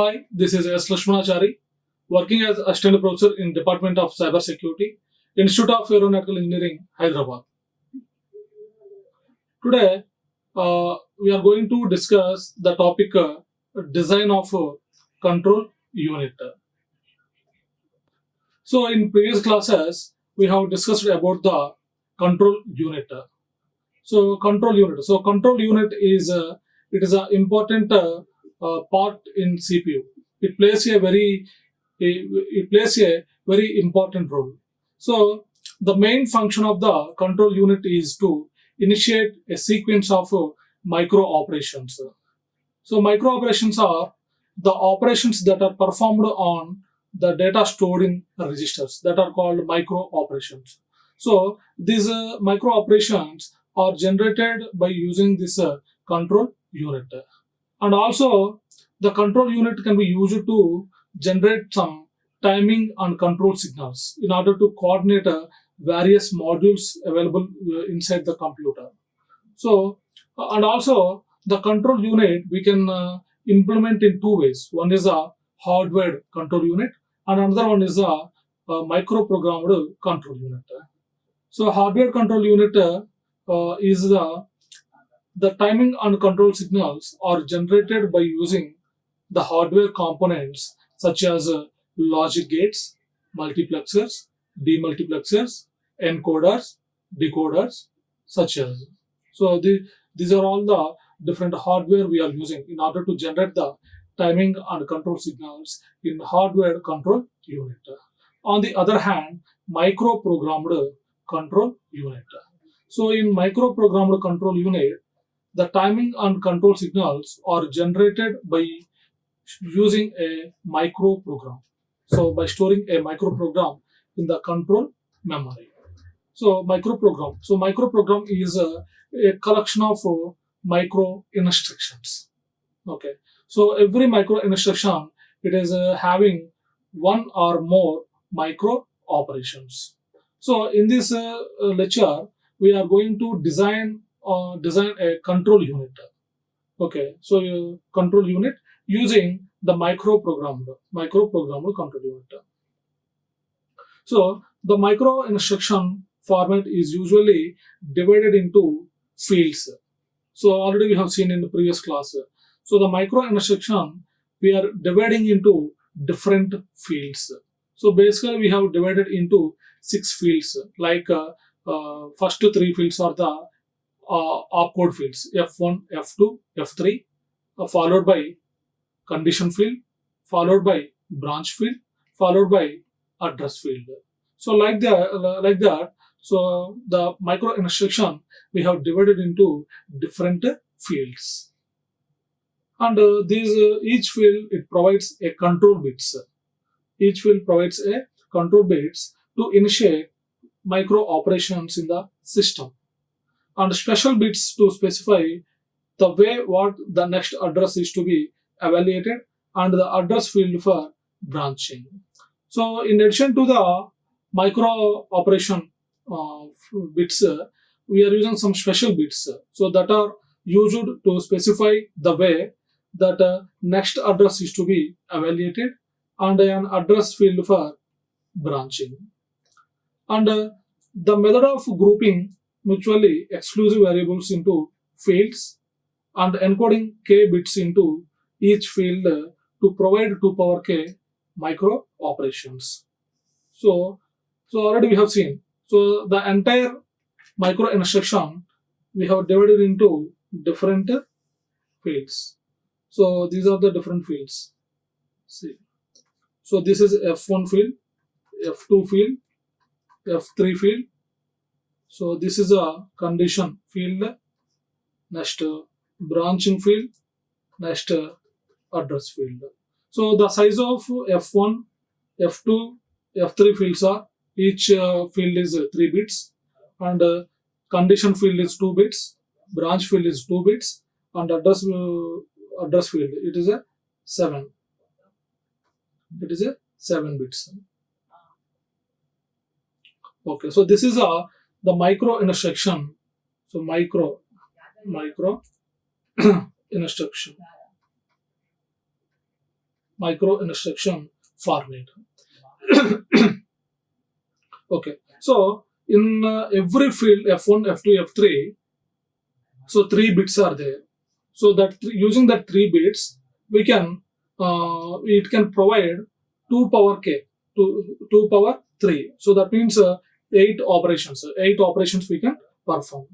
Hi, this is Lakshmanachari, working as Assistant Professor in Department of Cybersecurity, Institute of Aeronautical Engineering, Hyderabad. Today, we are going to discuss the topic design of control unit. So, in previous classes, we have discussed about the control unit. So, control unit is it is an important part in CPU. It plays a very it plays a very important role. So the main function of the control unit is to initiate a sequence of micro operations. So micro operations are the operations that are performed on the data stored in registers that are called micro operations. So these micro operations are generated by using this control unit. And also the control unit can be used to generate some timing and control signals in order to coordinate various modules available inside the computer. So, and also the control unit we can implement in two ways. One is a hardware control unit, and another one is a microprogrammed control unit. So, hardware control unit is the timing and control signals are generated by using the hardware components such as logic gates, multiplexers, demultiplexers, encoders, decoders, such as. So these are all the different hardware we are using in order to generate the timing and control signals in hardware control unit. On the other hand, microprogrammed control unit. So in microprogrammed control unit, the timing and control signals are generated by using a microprogram. So by storing a microprogram in the control memory. So microprogram is a collection of micro instructions. Okay. So every micro instruction it is having one or more micro operations. So in this lecture we are going to design a control unit. Okay. So control unit using the microprogrammed control unit. So the micro instruction format is usually divided into fields. So already we have seen in the previous class. So the micro instruction we are dividing into different fields. So basically we have divided into 6 fields. Like first 3 fields are the opcode fields F1, F2, F3, followed by condition field, followed by branch field, followed by address field. So like that. So the micro instruction we have divided into different fields, and each field it provides a control bits. Each field provides a control bits to initiate micro operations in the system, and special bits to specify the way what the next address is to be evaluated and the address field for branching. So in addition to the micro operation bits, we are using some special bits so that are used to specify the way that next address is to be evaluated and an address field for branching. And the method of grouping mutually exclusive variables into fields and encoding k bits into each field to provide 2 power k micro operations. So already we have seen. So the entire micro instruction we have divided into different fields. So these are the different fields. See. So this is F1 field, F2 field, F3 field. So this is a condition field. Next branching field. Next address field. So the size of F1, F2, F3 fields are each field is 3 bits, and condition field is 2 bits, branch field is 2 bits, and address field it is a 7. It is a 7 bits. Okay, so this is the micro instruction. So micro instruction. micro instruction format. Okay, so in every field F1, F2, F3, so 3 bits are there. So that using that 3 bits, we can it can provide 2 power k, 2 power 3. So that means 8 operations. 8 operations we can perform.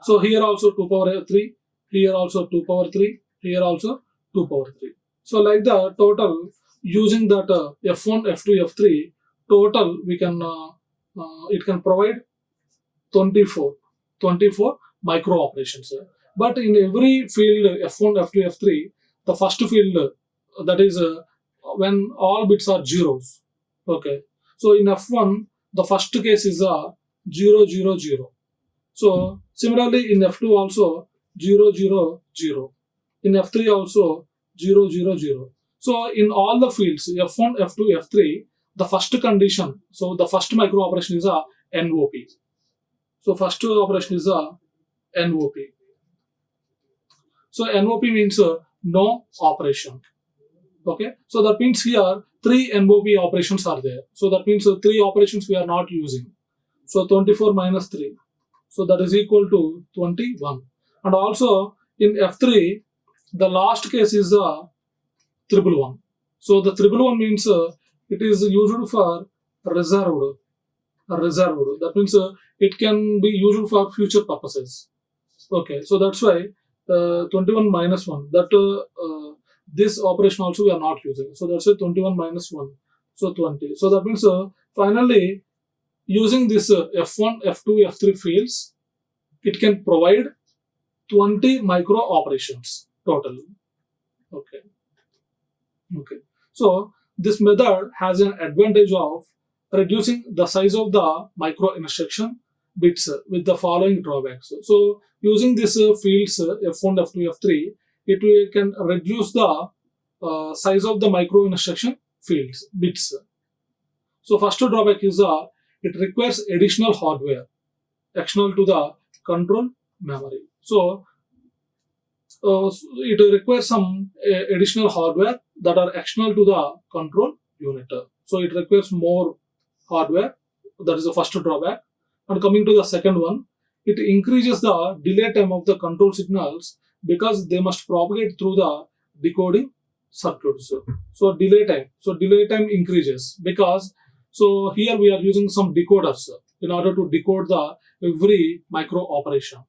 So here also 2 power 3, here also 2 power 3, here also 2 power 3. So like the total using that F1, F2, F3, total we can it can provide 24 micro operations. But in every field F1, F2, F3, the first field that is when all bits are zeros. Okay. So in F1, the first case is 0, 0, 0. So similarly in F2 also 0, 0, 0. In F3 also 0, 0, 0. So in all the fields F1, F2, F3, the first condition, so the first micro operation is a NOP. So first operation is a NOP. So NOP means no operation. Okay. So that means here 3 NOP operations are there. So that means 3 operations we are not using. So 24 minus 3. So that is equal to 21. And also in F3, the last case is a triple one. So the triple one means it is used for reserved. That means it can be used for future purposes. Okay, so that's why 21 minus 1. That this operation also we are not using. So that's why 21 minus 1. So 20. So that means finally using this F1, F2, F3 fields, it can provide 20 micro operations total. Okay. Okay. So this method has an advantage of reducing the size of the micro instruction bits with the following drawbacks. So using this fields F1, F2, F3, it can reduce the size of the micro instruction fields bits. So first drawback is it requires additional hardware external to the control memory. So it requires some additional hardware that are external to the control unit. So it requires more hardware. That is the first drawback. And coming to the second one, it increases the delay time of the control signals because they must propagate through the decoding circuits. So delay time increases because so here we are using some decoders in order to decode the every micro operation.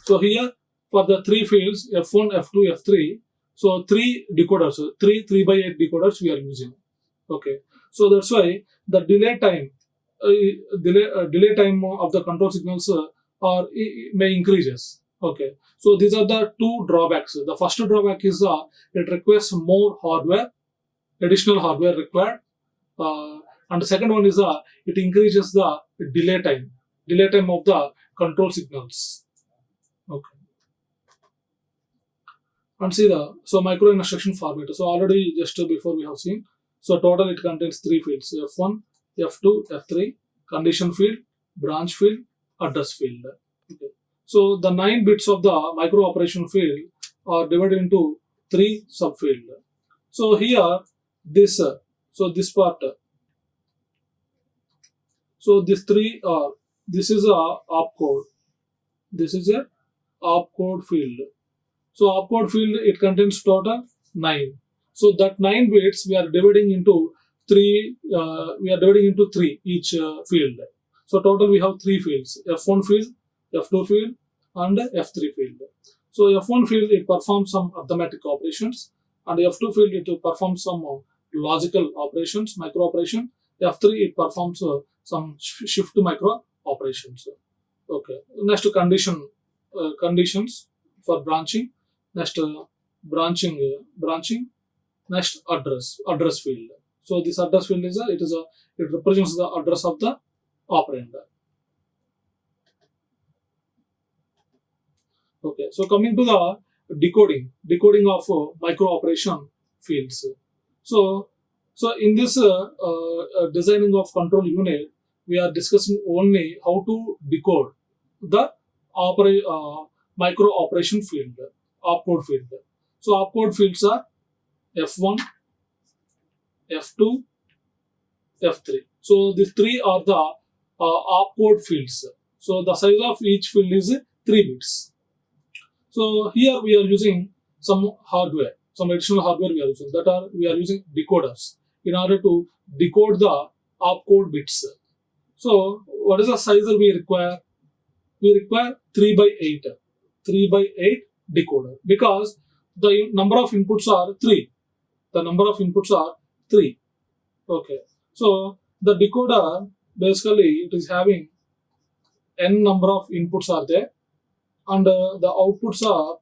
So here for the 3 fields F1, F2, F3, so 3 decoders, 3 by 8 decoders we are using. Okay, so that's why the delay time of the control signals may increases. Okay, so these are the 2 drawbacks. The first drawback is it requires more hardware, additional hardware required, and the second one is it increases the delay time of the control signals. Okay. And see the micro instruction format. So already just before we have seen. So total it contains 3 fields: F1, F2, F3, condition field, branch field, address field. Okay. So the 9 bits of the micro operation field are divided into 3 subfield. So here this this part. So these 3 are this is a opcode. This is a opcode field. So opcode field it contains total 9. So that 9 bits we are dividing into 3. We are dividing into 3 each field. So total we have 3 fields: F1 field, F2 field, and F3 field. So F1 field it performs some arithmetic operations, and F2 field it performs some logical operations, micro operation. F3 it performs some shift micro operations. Okay. Next conditions for branching. Next branching. Next address field. So this address field is it represents the address of the operand. Okay. So coming to the decoding of micro operation fields. So in this designing of control unit, we are discussing only how to decode the micro operation field, opcode field. So opcode fields are F1, F2, F3. So these three are the opcode fields. So the size of each field is 3 bits. So here we are using some hardware, some additional hardware we are using. We are using decoders in order to decode the opcode bits. So what is the size that we require? We require 3 by 8, 3 by 8 decoder, because the number of inputs are 3. The number of inputs are 3. Okay. So the decoder, basically it is having n number of inputs are there, and the outputs are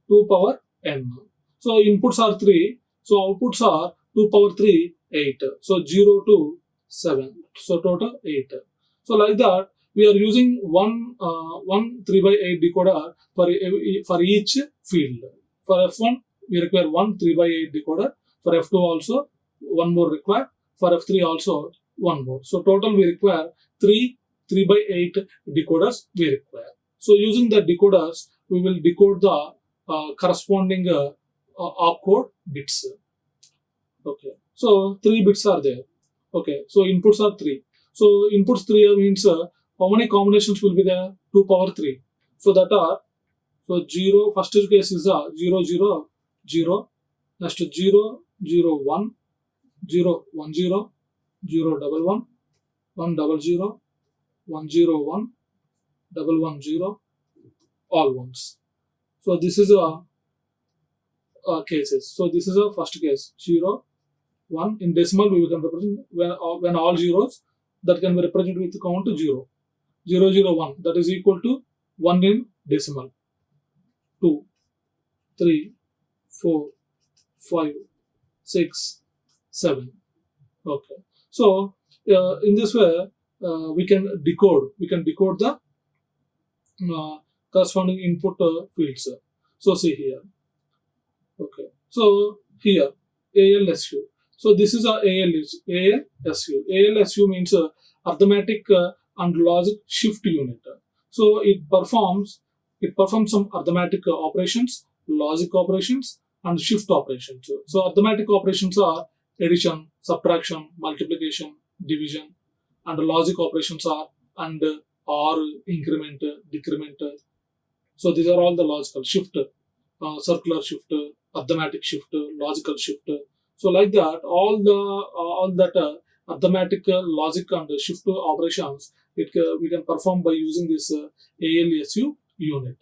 2 power n. So inputs are 3, so outputs are 2 power 3, 8. So 0 to 7. So total 8. So like that, we are using one 3 by 8 decoder for each field. For F1, we require one 3 by 8 decoder. For F2 also, one more required. For F3 also, one more. So total we require 3 by 8 decoders we require. So using the decoders, we will decode the corresponding opcode bits. Okay. So 3 bits are there. Okay. So inputs are 3. So inputs 3 means how many combinations will be there? 2 power 3. So that are, so 0, first case is 0, 0, 0. Next 0, 0, 1, 0, 1, 0, 0, 1, 1, 1, 0, 0, 1, 0, 1, 1, 1, 0, all ones. So this is a cases. So this is a first case, 0, 1. In decimal we can represent when all zeros, that can be represented with count 0. 0, 0, 1, that is equal to 1 in decimal. 2, 3, 4, 5, 6, 7. Okay. So in this way, we can decode the corresponding input fields. So see here. Okay. So here ALSU. So this is a ALSU. ALSU means arithmetic and logic shift unit. So it performs some arithmetic operations, logic operations, and shift operations. So arithmetic operations are addition, subtraction, multiplication, division, and logic operations are and, or, increment, decrement. So these are all the logical shift, circular shift, arithmetic shift, logical shift. So like that, all that arithmetic, logic, and shift operations we can perform by using this ALSU unit.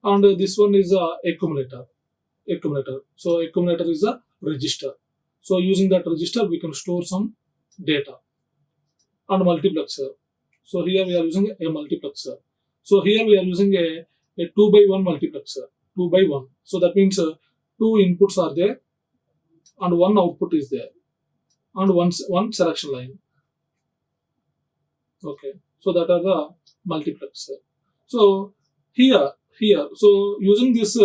And this one is a accumulator. So accumulator is a register. So using that register, we can store some data. And multiplexer. So here we are using a multiplexer. So here we are using a 2 by 1 multiplexer. 2 by 1. So that means 2 inputs are there and 1 output is there and one selection line. Okay. So that are the multiplexer. So here, so using this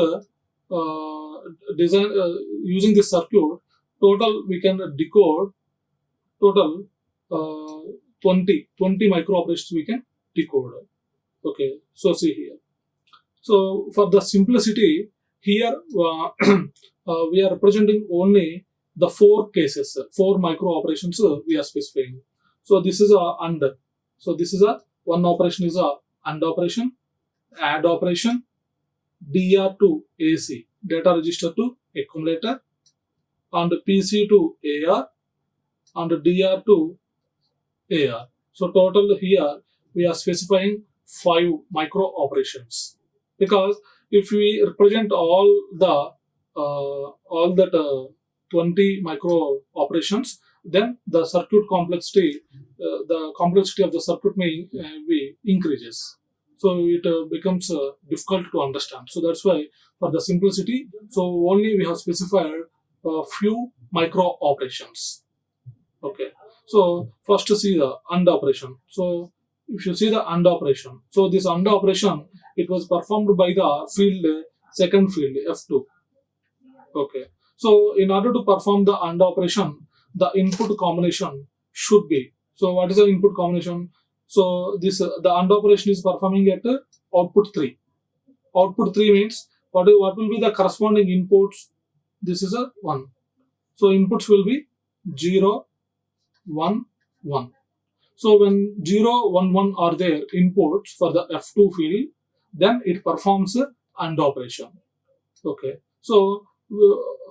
design, using this circuit, total we can decode total 20 micro operations we can decode. Okay. So see here. So for the simplicity, here we are representing only the 4 cases, 4 micro operations we are specifying. So this is a AND. So this is a one operation is a AND operation, add operation, DR to AC, data register to accumulator, and PC to AR, and DR to AR. So total here we are specifying 5 micro operations, because if we represent all that 20 micro operations, then the circuit complexity, the complexity of the circuit may be increases. So it becomes difficult to understand. So that's why for the simplicity, so only we have specified a few micro operations. Okay. So first to see the AND operation. So if you see the AND operation, so this AND operation, it was performed by the field, second field, F2. Okay. So in order to perform the AND operation, the input combination should be. So what is the input combination? So this the AND operation is performing at output 3. Output 3 means what will be the corresponding inputs? This is a 1. So inputs will be 0, 1, 1. So when 0, 1, 1 are there inputs for the F2 field, then it performs a AND operation. Okay. So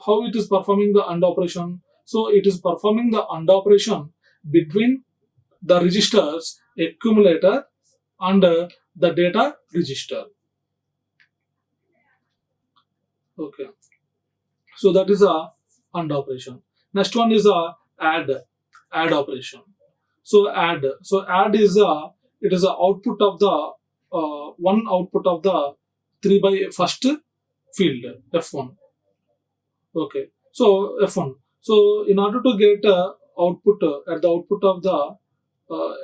how it is performing the AND operation? So it is performing the AND operation between the registers accumulator and the data register. Okay. So that is a AND operation. Next one is a add operation. So add is it is a output of the one output of the 3 by first field F1. Okay. So F1. So in order to get output at the output of the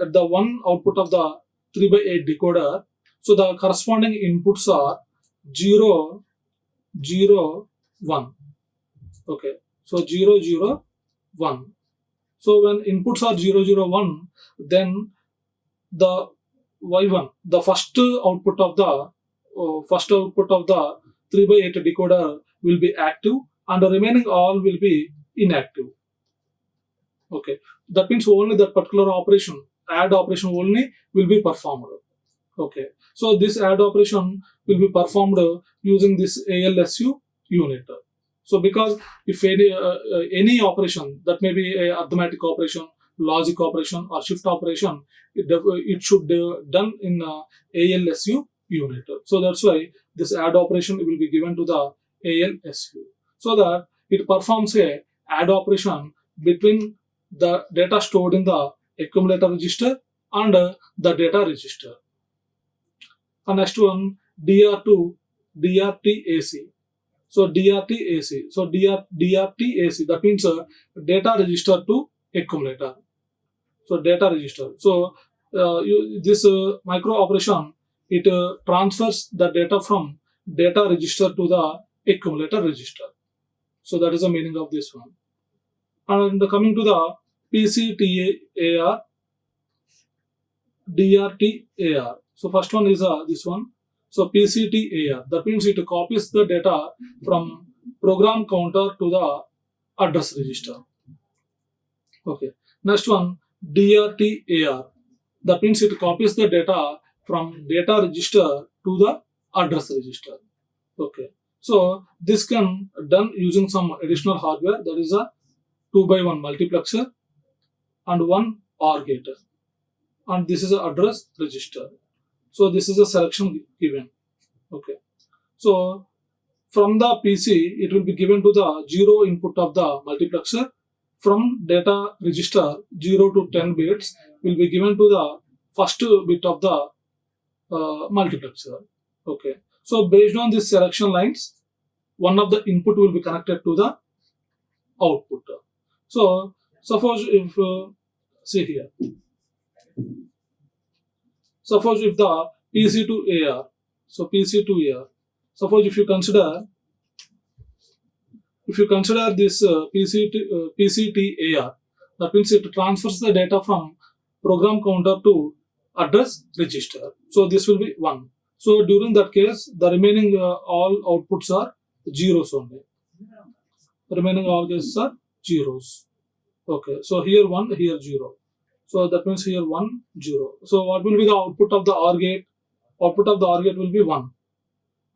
at the one output of the 3 by 8 decoder, so the corresponding inputs are 0, 0, 1. Okay. So 0, 0, 1. So when inputs are 0, 0, 1, then the Y1, the first output of the 3 by 8 decoder will be active, and the remaining all will be inactive. Okay, that means only that particular operation, add operation only, will be performed. Okay, so this add operation will be performed using this ALSU unit. So because if any operation, that may be a arithmetic operation, logic operation, or shift operation, it should done in ALSU unit. So that's why this add operation will be given to the ALSU, so that it performs a add operation between the data stored in the accumulator register and the data register. And next one, DR2, DRTAC. So DRTAC. So DRTAC, that means data register to accumulator. So data register. So this micro operation, it transfers the data from data register to the accumulator register. So that is the meaning of this one. And coming to the PCTAR, DRTAR. So first one is this one. So PCTAR, that means it copies the data from program counter to the address register. Okay. Next one, DRTAR, that means it copies the data from data register to the address register. Okay. So this can done using some additional hardware, that is a 2x1 multiplexer and one OR gate, and this is an address register. So this is a selection given. Okay. So from the PC, it will be given to the 0 input of the multiplexer. From data register 0 to 10 bits will be given to the first bit of the multiplexer. Okay. So based on these selection lines, one of the input will be connected to the output. So suppose if see here. Suppose if the PC to AR, so PC to AR. Suppose if you consider this PCTAR, that means it transfers the data from program counter to address register. So this will be 1. So during that case, the remaining all outputs are zeros only. Remaining all cases are zeros. Okay. So here 1, here 0. So that means here 1, 0. So what will be the output of the OR gate? Output of the OR gate will be 1.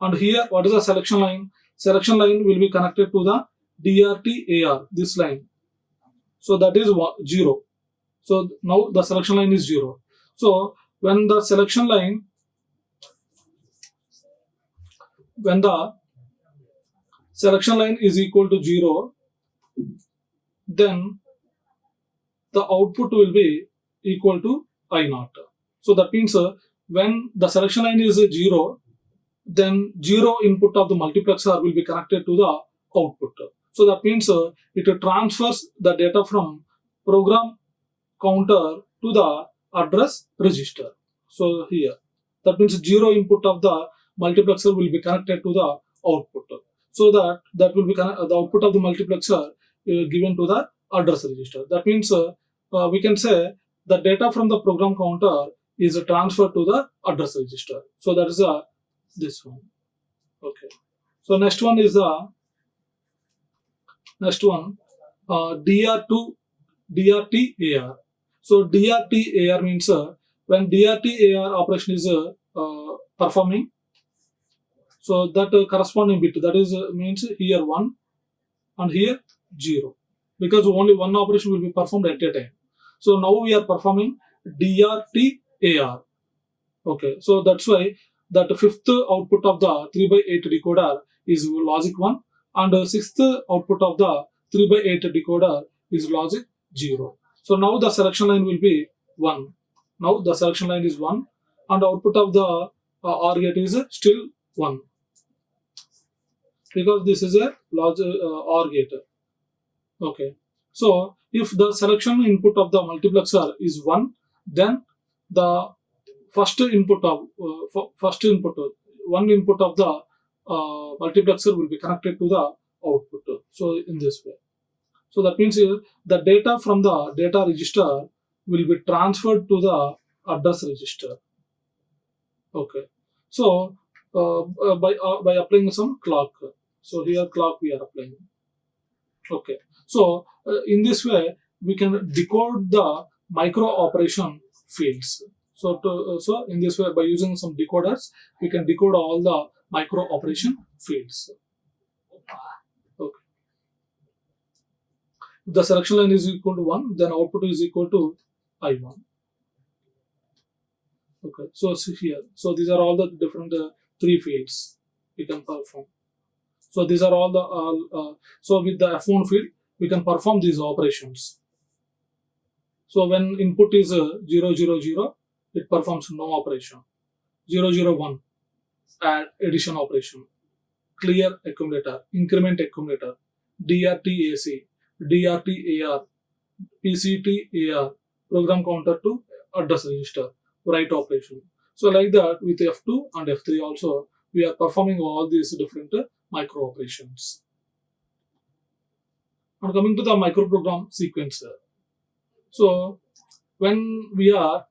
And here, what is the selection line? Selection line will be connected to the DRTAR, this line. So that is 0. So now the selection line is 0. So when the selection line is equal to 0, then the output will be equal to I0. So that means when the selection line is 0, then 0 input of the multiplexer will be connected to the output. So that means it transfers the data from program counter to the address register. So here, that means 0 input of the multiplexer will be connected to the output. So that will be the output of the multiplexer given to the address register. That means we can say the data from the program counter is transferred to the address register. So that is this one. Okay. So next one is the DR2 DRTAR. So DRTAR means when DRTAR operation is performing, so that corresponding bit, that is means here 1 and here 0, because only one operation will be performed at a time. So now we are performing DRTAR. Okay, so that's why that fifth output of the 3/8 decoder is logic 1, and sixth output of the 3/8 decoder is logic 0. So now the selection line will be 1. Now the selection line is 1, and output of the OR gate is still 1, because this is a logic OR gate. Okay, so if the selection input of the multiplexer is 1, then the first input of one input of the multiplexer will be connected to the output. So in this way, so that means the data from the data register will be transferred to the address register. Okay, so by applying some clock. So here clock we are applying. Okay, so in this way we can decode the micro operation fields. So in this way, by using some decoders, we can decode all the micro operation fields. Okay. If the selection line is equal to 1, then output is equal to I1. Okay, so see here. So these are all the different 3 fields we can perform. So these are all the so with the F1 field we can perform these operations. So when input is 0, 0, 0, it performs no operation. 0, 0, 1, add addition operation, clear accumulator, increment accumulator, DRTAC, DRTAR, PCTAR, program counter to address register, write operation. So like that with F2 and F3 also we are performing all these different micro operations. And coming to the microprogram sequencer. So when we are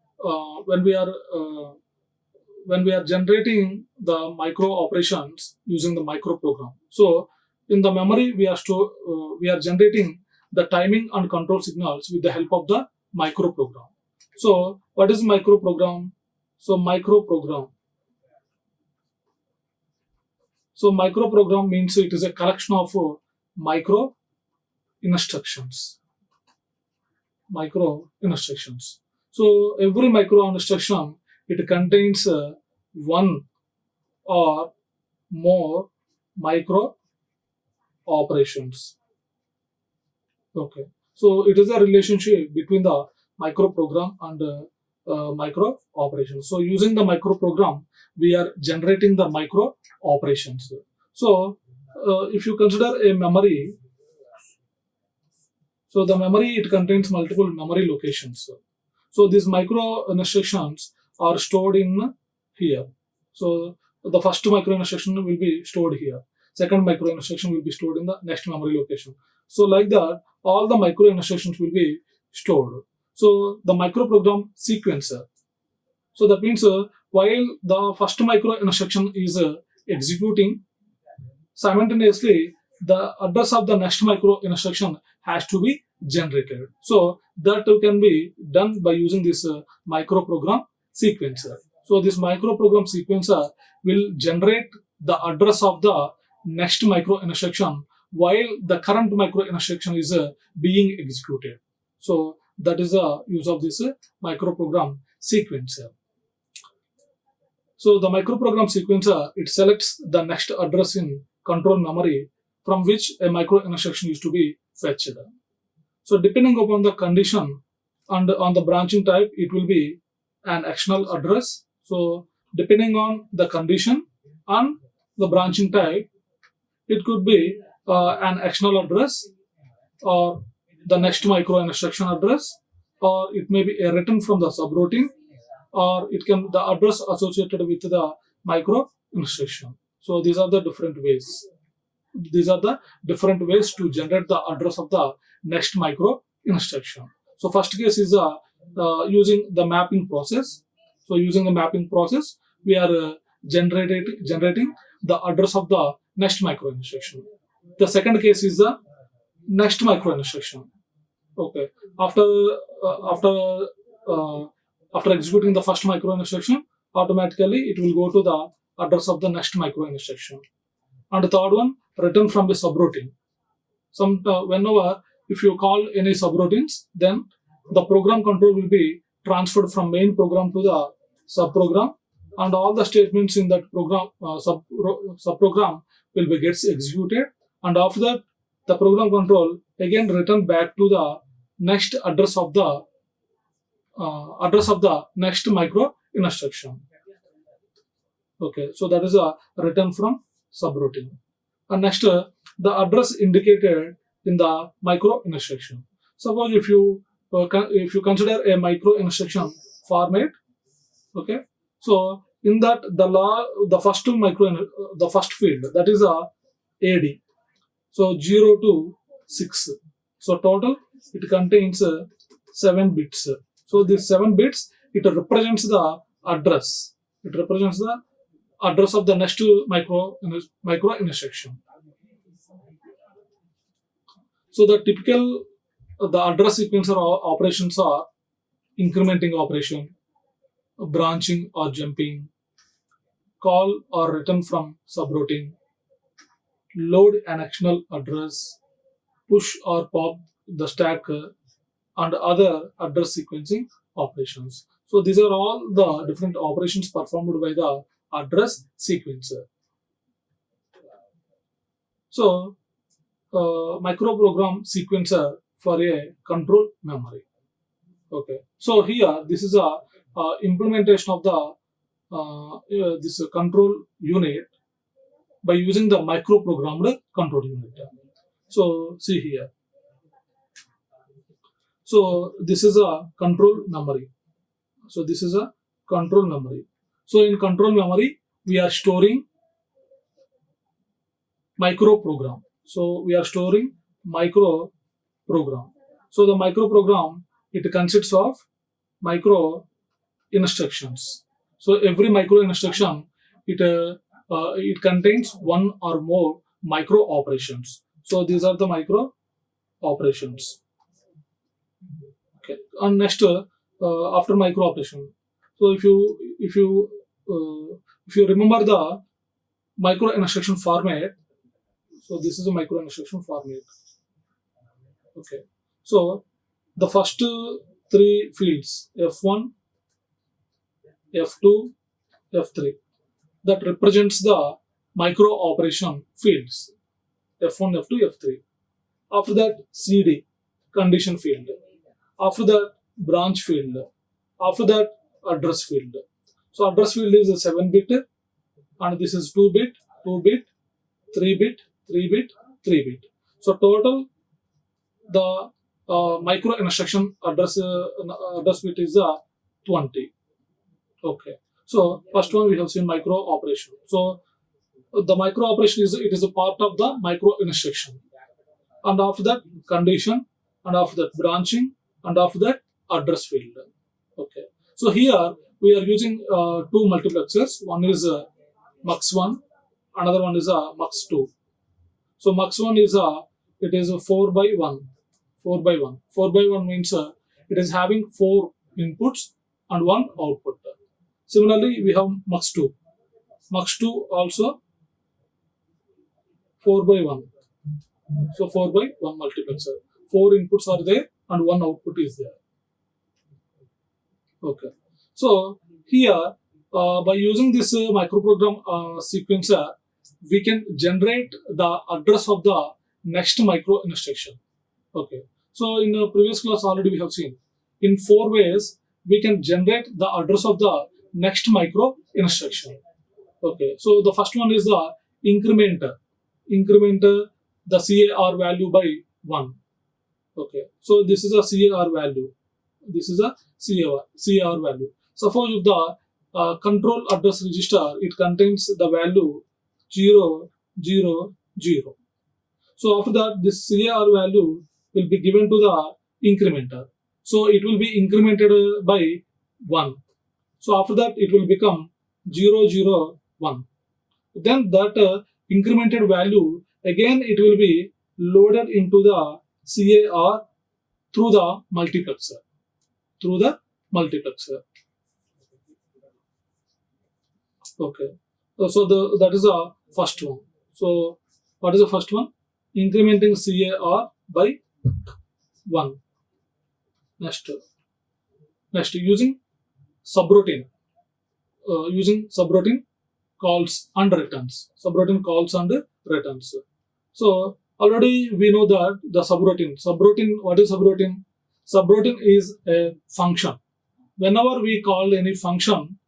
generating the micro operations using the microprogram, so in the memory we are generating the timing and control signals with the help of the microprogram. So what is microprogram? So microprogram means it is a collection of micro instructions. So every micro instruction, it contains one or more micro operations. Okay, so it is a relationship between the microprogram and micro operations. So using the microprogram, we are generating the micro operations. So if you consider a memory, so the memory, it contains multiple memory locations. So these micro instructions are stored in here. So the first micro instruction will be stored here. Second micro instruction will be stored in the next memory location. So like that, all the micro instructions will be stored. So the microprogram sequencer. So that means while the first micro instruction is executing, simultaneously the address of the next micro instruction has to be generated. So that can be done by using this microprogram sequencer. So this microprogram sequencer will generate the address of the next micro instruction while the current micro instruction is being executed. So that is the use of this microprogram sequencer. So the microprogram sequencer, it selects the next address in control memory from which a micro instruction is to be fetched. So depending upon the condition and on the branching type, it will be an actional address. So depending on the condition and the branching type, it could be an actional address or the next micro instruction address, or it may be a written from the subroutine, or it can the address associated with the micro instruction. So these are the different ways. These are the different ways to generate the address of the next micro instruction. So first case is using the mapping process. So using the mapping process, we are generating the address of the next micro instruction. The second case is the next micro instruction. Okay, after uh, after executing the first micro instruction, automatically it will go to the address of the next micro instruction. And the third one, return from the subroutine. Whenever if you call any subroutines, then the program control will be transferred from main program to the subprogram, and all the statements in that program subprogram will be gets executed, and after that the program control again return back to the next address of the next micro instruction. Okay, so that is a return from subroutine. And next, the address indicated in the micro instruction. Suppose if you consider a micro instruction format, okay, so in that the first field, that is a AD, so 0 to 6. So total it contains 7 bits. So these 7 bits, it represents the address. It represents the address of the next micro instruction. So the typical the address sequencer operations are incrementing operation, branching or jumping, call or return from subroutine, load an external address, push or pop the stack, and other address sequencing operations. So these are all the different operations performed by the address sequencer. So microprogram sequencer for a control memory. Okay, so here this is a implementation of the this control unit by using the microprogrammed control unit. So see here. So this is a control memory. So this is a control memory. So in control memory, we are storing micro program. So we are storing micro program. So the micro program, it consists of micro instructions. So every micro instruction, it contains one or more micro operations. So these are the micro operations. Okay. And next, after micro operation, so if you remember the micro instruction format, so this is a micro instruction format. Okay, so the first 3 fields, F1, F2, F3, that represents the micro operation fields, F1, F2, F3. After that, CD, condition field. After that, branch field. After that, address field. So address field is a 7-bit, and this is 2-bit, 2-bit, 3-bit, 3-bit, 3-bit. So total the micro instruction address bit is 20. Okay. So first one we have seen micro operation. So the micro operation is a part of the micro instruction, and after that condition, and after that branching, and after that address field. Okay. So here we are using 2 multiplexers. One is MUX1, another one is MUX2. So MUX1 is it is a 4 by 1. 4 by 1. 4 by 1 means it is having 4 inputs and 1 output. Similarly, we have MUX2. MUX2 also 4 by 1. So 4 by 1 multiplexer. 4 inputs are there and 1 output is there. Okay. So here by using this microprogram sequencer, we can generate the address of the next micro instruction. Okay. So in the previous class already we have seen in 4 ways we can generate the address of the next micro instruction. Okay. So the first one is the incrementer. Incrementer the CAR value by 1. Okay. So this is a CAR value. This is a CAR value. Suppose if the control address register, it contains the value 0, 0, 0. So after that, this CAR value will be given to the incrementer. So it will be incremented by 1. So after that, it will become 0, 0, 1. then that incremented value again it will be loaded into the CAR through the multiplexer. Through the multiplexer. Okay. So that is the first one. So what is the first one? Incrementing CAR by 1. Next using subroutine. Using subroutine calls and returns. Subroutine calls and returns. So already we know that the subroutine. What is subroutine? Subroutine is a function. Whenever we call any function,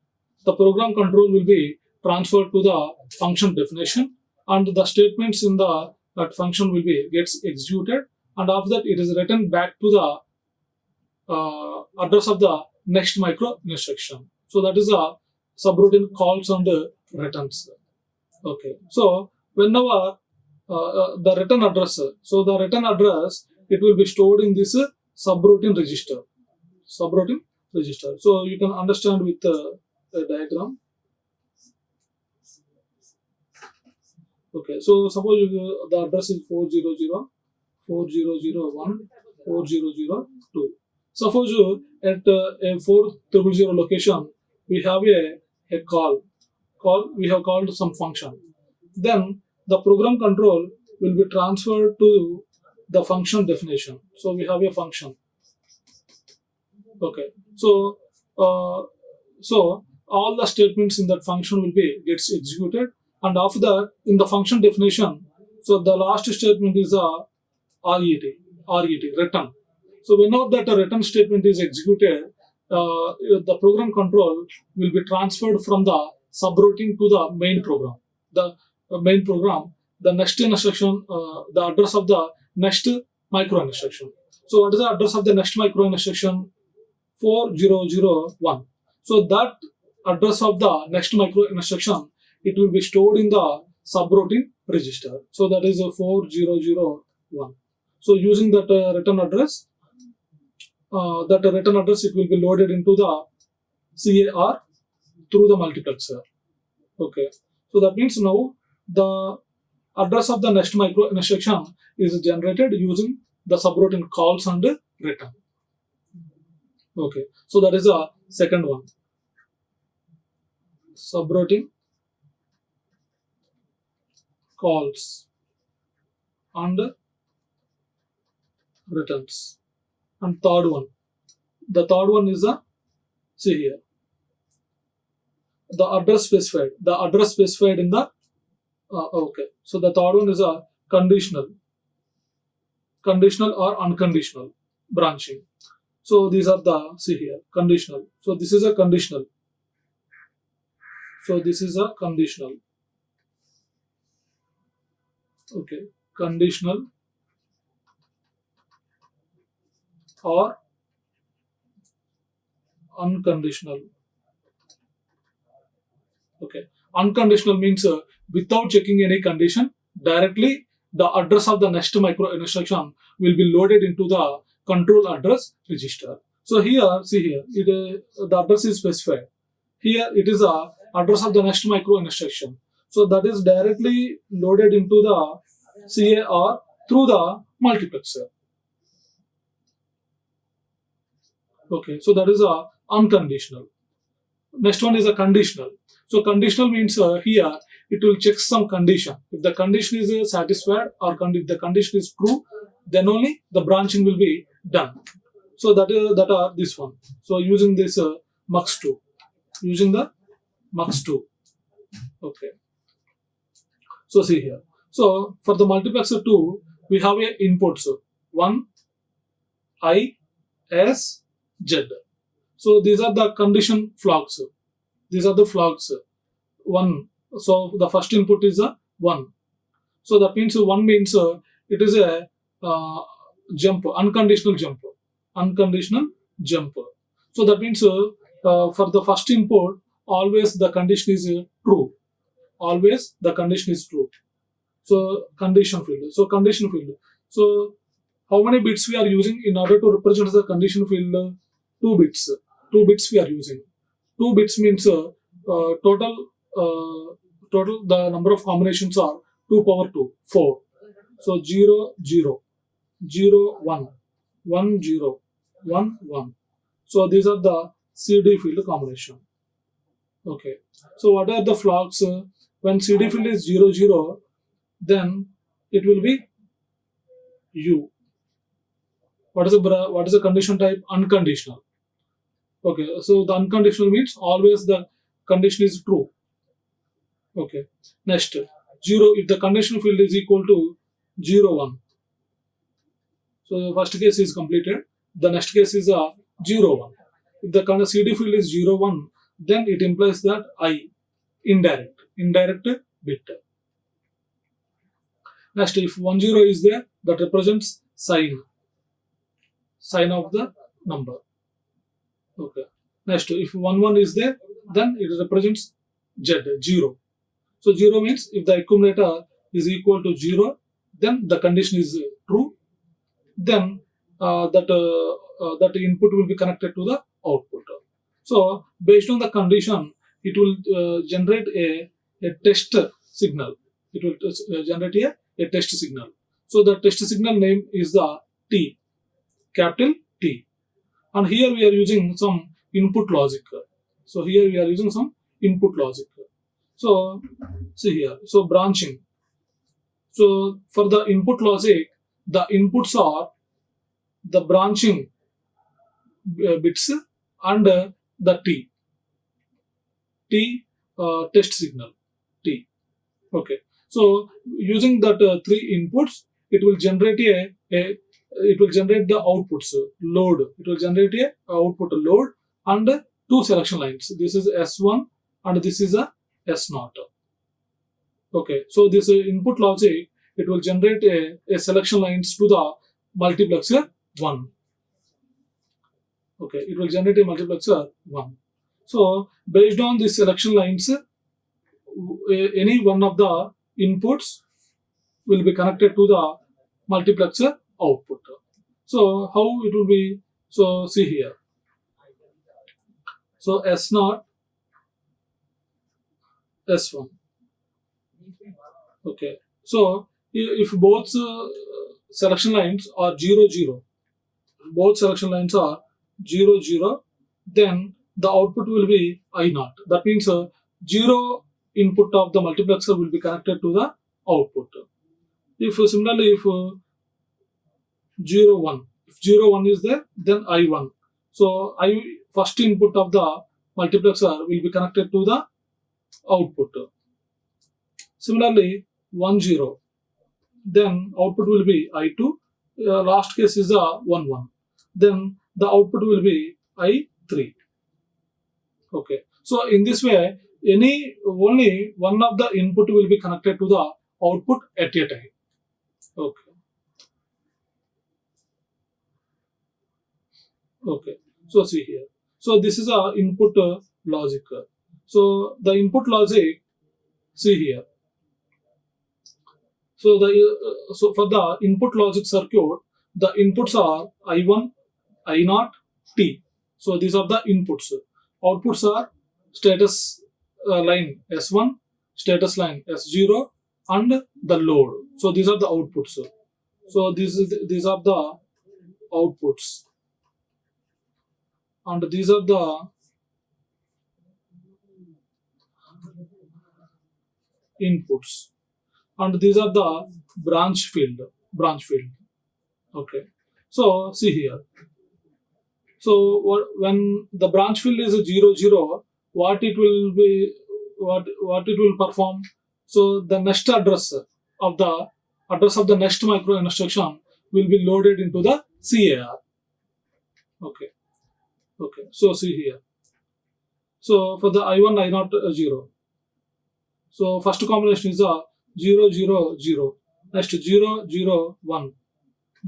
the program control will be transferred to the function definition, and the statements in that function will be gets executed, and after that it is written back to the address of the next micro instruction. So that is a subroutine calls and returns. Okay. So whenever the return address, it will be stored in this subroutine register. Subroutine register. So you can understand with the diagram. Okay, so suppose the address is 400, 4001, 4002. Suppose at a 4000 location we have a call. We have called some function. Then the program control will be transferred to the function definition. So we have a function. Okay, so all the statements in that function will be gets executed, and after that in the function definition, so the last statement is a RET return. So whenever that return statement is executed, the program control will be transferred from the subroutine to the main program. The main program, the next instruction, the address of the next micro instruction. So what is the address of the next micro instruction? 4001. So that address of the next micro instruction, it will be stored in the subroutine register. So that is a 4001. So using that return address, it will be loaded into the CAR through the multiplexer. Okay. So that means now the address of the next micro instruction is generated using the subroutine calls and return. Okay. So that is the second one. Subroutine calls and returns. And third one. The third one is see here. The address specified. The address specified in the okay. So the third one is a conditional or unconditional branching. So these are the, see here, conditional. So this is a conditional. So this is a conditional. Okay, conditional or unconditional. Okay, unconditional means without checking any condition, directly the address of the next micro instruction will be loaded into the control address register. So here, see here, the address is specified. Here it is the address of the next micro instruction. So that is directly loaded into the CAR through the multiplexer. Okay, so that is a unconditional. Next one is a conditional. So conditional means here it will check some condition. If the condition is satisfied or if the condition is true, then only the branching will be done. So that are this one. So using this mux2, using the mux2. Okay. So see here. So for the multiplexer 2, we have a inputs 1, I, S, Z. So these are the condition flags. These are the flags. 1. So the first input is a 1. So that means 1 means it is a jump, unconditional jump. Unconditional jump. So that means for the first input, always the condition is true. Always the condition is true. So condition field. So condition field. So how many bits we are using in order to represent the condition field? 2 bits. 2 bits we are using. 2 bits means total total the number of combinations are 2 power 2, 4. So 0, 0, 0, 1, 1, 0, 1, 1. So these are the CD field combination. Okay. So what are the flags? When CD field is 0, 0, then it will be U. What is the condition type? Unconditional. Okay. So the unconditional means always the condition is true. Okay. Next, 0. If the conditional field is equal to 0, 1. So the first case is completed. The next case is 0, 1. If the kind of CD field is 0, 1, then it implies that I, indirect bit. Next, if 1, 0 is there, that represents sign of the number. Okay. Next, if 1, 1 is there, then it represents Z, 0. So 0 means if the accumulator is equal to 0, then the condition is true. Then that input will be connected to the output. So based on the condition, it will generate a test signal. It will generate a test signal. So the test signal name is the T, capital T. And here we are using some input logic. So here we are using some input logic. So see here. So branching. So for the input logic, the inputs are the branching bits and the T test signal T. Okay. So using that 3 inputs, it will generate it will generate the outputs load. It will generate a output load and 2 selection lines. This is S1 and this is a S0. Okay. So this input logic, it will generate a selection lines to the multiplexer 1. Okay, it will generate a multiplexer 1. So based on these selection lines, any one of the inputs will be connected to the multiplexer output. So how it will be? So see here. So S0, S1. Okay. So if both selection lines are 0, 0, both selection lines are 0, 0, then the output will be I0. That means 0 input of the multiplexer will be connected to the output. If similarly, if 0, 1, if 0, 1 is there, then I1. So first input of the multiplexer will be connected to the output. Similarly, 1, 0, then output will be I2. Last case is 1, 1. Then the output will be I3. Okay. So in this way, only one of the input will be connected to the output at a time. Okay. Okay. So see here. So this is a input logic. So the input logic, see here. So for the input logic circuit, the inputs are I1, I0, T. So these are the inputs. Outputs are status line S1, status line S0, and the load. So these are the outputs. So these are the outputs, and these are the inputs, and these are the branch field. Okay. So see here. So when the branch field is 0, 0, what it will perform? So the next address of the next micro instruction will be loaded into the CAR. Okay. Okay. So see here. So for the I1, I0, 0. So first combination is 0, 0, 0. Next 0, 0, 1.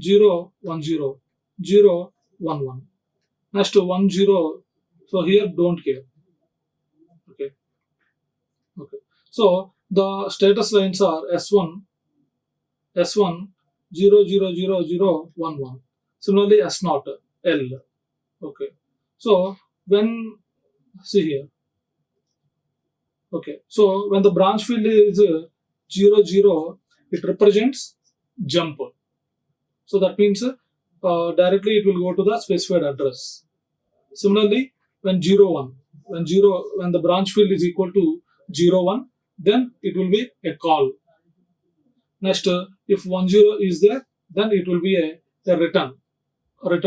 0, 1, 0. 0, 1, 1. Next 1, 0. So here don't care. Okay. Okay. So the status lines are S1, 0, 0, 0, 0, 1, 1. Similarly S0, L. Okay. So when, see here. Okay, so when the branch field is 0, 0, it represents jump. So that means directly it will go to the specified address. Similarly, when 0, 1, when the branch field is equal to 0, 1, then it will be a call. Next, if 1, 0 is there, then it will be a return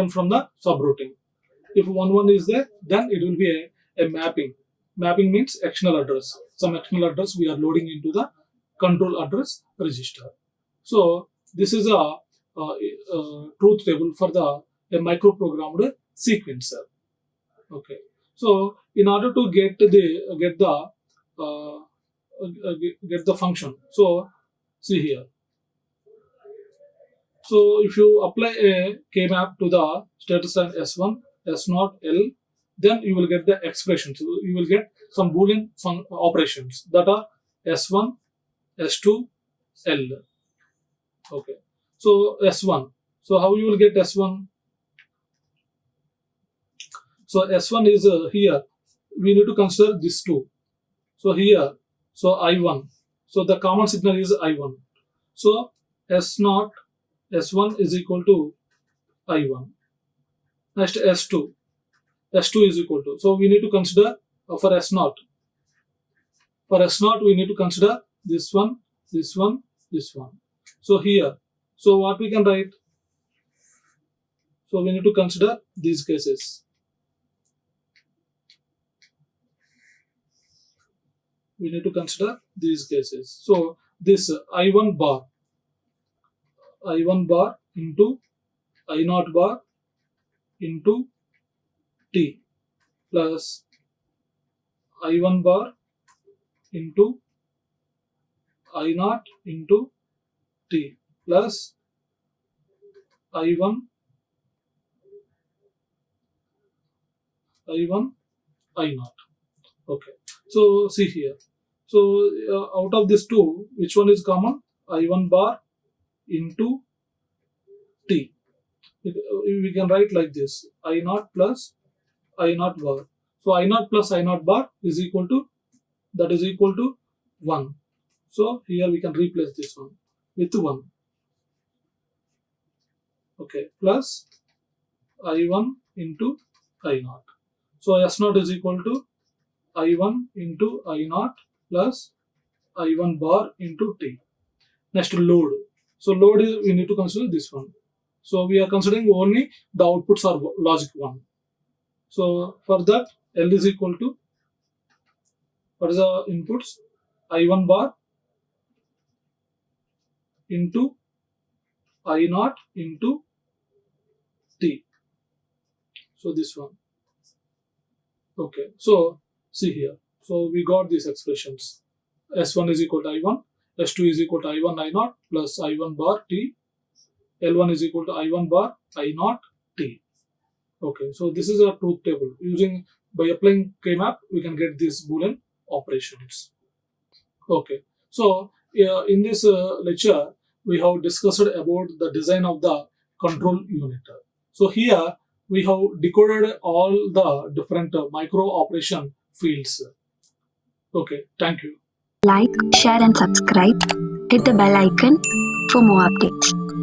from the subroutine. If 1, 1 is there, then it will be a mapping. Mapping means external address. Some external address we are loading into the control address register. So this is a truth table for a microprogrammed sequencer. Okay. So in order to get the function, so see here. So if you apply a K-map to the status line S1, S0, L, then you will get the expression. So you will get some Boolean operations that are S1, S2, L. Okay. So S1. So how you will get S1? So S1 is here. We need to consider this two. So here, so I1. So the common signal is I1. So S0, S1 is equal to I1. Next S2. S2 is equal to. So we need to consider for S0. For S0, we need to consider this one, this one, this one. So here, so what we can write? So we need to consider these cases. We need to consider these cases. So this I1 bar into I0 bar into T plus I1 bar into I0 into T plus I1 I0. Okay. So see here. So out of these two, which one is common? I1 bar into T. We can write like this: I0 plus I0 bar. So I0 plus I0 bar is equal to 1. So here we can replace this one with 1. Okay, plus I1 into I0. So S0 is equal to I1 into I0 plus I1 bar into T. Next, load. So load is, we need to consider this one. So we are considering only the outputs are logic 1. So for that, L is equal to, what is the inputs? I1 bar into I0 into T. So this one. Okay, so see here. So we got these expressions. S1 is equal to I1, S2 is equal to I1 I0 plus I1 bar T, L1 is equal to I1 bar I0 T. Okay, so this is a truth table. By applying K-map, we can get these Boolean operations. Okay, so in this lecture, we have discussed about the design of the control unit. So here we have decoded all the different micro operation fields. Okay, thank you. Like, share and subscribe. Hit the bell icon for more updates.